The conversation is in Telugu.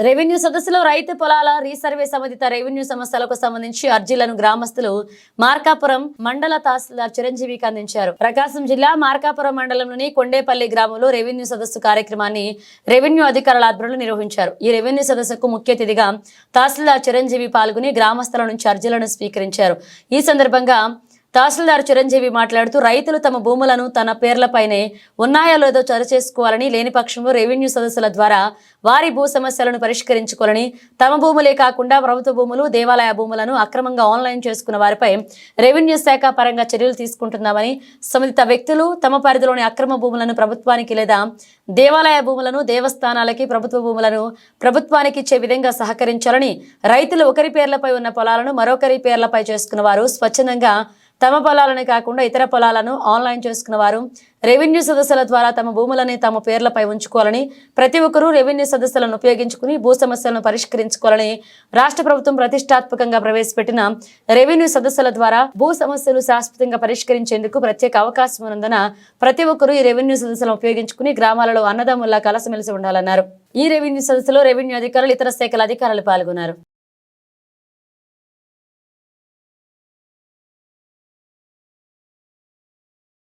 రెవెన్యూ సదస్సులో రైతు పొలాల రీసర్వే సంబంధిత రెవెన్యూ సమస్యలకు సంబంధించి అర్జీలను గ్రామస్తులు మార్కాపురం మండల తహసీల్దార్ చిరంజీవికి అందించారు. ప్రకాశం జిల్లా మార్కాపురం మండలంలోని కొండేపల్లి గ్రామంలో రెవెన్యూ సదస్సు కార్యక్రమాన్ని రెవెన్యూ అధికారుల ఆధ్వర్యంలో నిర్వహించారు. ఈ రెవెన్యూ సదస్సుకు ముఖ్య అతిథిగా తహసీల్దార్ చిరంజీవి పాల్గొని గ్రామస్తుల నుంచి అర్జీలను స్వీకరించారు. ఈ సందర్భంగా తహసీల్దార్ చిరంజీవి మాట్లాడుతూ రైతులు తమ భూములను తన పేర్లపైనే ఉన్నాయో లేదో సరిచేసుకోవాలని, లేని పక్షంలో రెవెన్యూ సదస్సుల ద్వారా వారి భూ సమస్యలను పరిష్కరించుకోవాలని, తమ భూములే కాకుండా ప్రభుత్వ భూములు, దేవాలయ భూములను అక్రమంగా ఆన్లైన్ చేసుకున్న వారిపై రెవెన్యూ శాఖ పరంగా చర్యలు తీసుకుంటున్నామని, సంబంధిత వ్యక్తులు తమ పరిధిలోని అక్రమ భూములను ప్రభుత్వానికి లేదా దేవాలయ భూములను దేవస్థానాలకి, ప్రభుత్వ భూములను ప్రభుత్వానికి ఇచ్చే విధంగా సహకరించాలని, రైతులు ఒకరి పేర్లపై ఉన్న పొలాలను మరొకరి పేర్లపై చేసుకున్న వారు స్వచ్ఛందంగా తమ పొలాలని కాకుండా ఇతర పొలాలను ఆన్లైన్ చేసుకున్న వారు రెవెన్యూ సదస్సుల ద్వారా తమ భూములని తమ పేర్లపై ఉంచుకోవాలని, ప్రతి ఒక్కరూ రెవెన్యూ సదస్సులను ఉపయోగించుకుని భూ సమస్యలను పరిష్కరించుకోవాలని రాష్ట్ర ప్రభుత్వం ప్రతిష్టాత్మకంగా ప్రవేశపెట్టిన రెవెన్యూ సదస్సుల ద్వారా భూ సమస్యలు శాశ్వతంగా పరిష్కరించేందుకు ప్రత్యేక అవకాశం ఉన్నందున ప్రతి ఒక్కరూ ఈ రెవెన్యూ సదస్సులను ఉపయోగించుకుని గ్రామాలలో అన్నదమ్ముల్లా కలిసిమెలిసి ఉండాలన్నారు. ఈ రెవెన్యూ సదస్సులో రెవెన్యూ అధికారులు, ఇతర శాఖల అధికారులు పాల్గొన్నారు.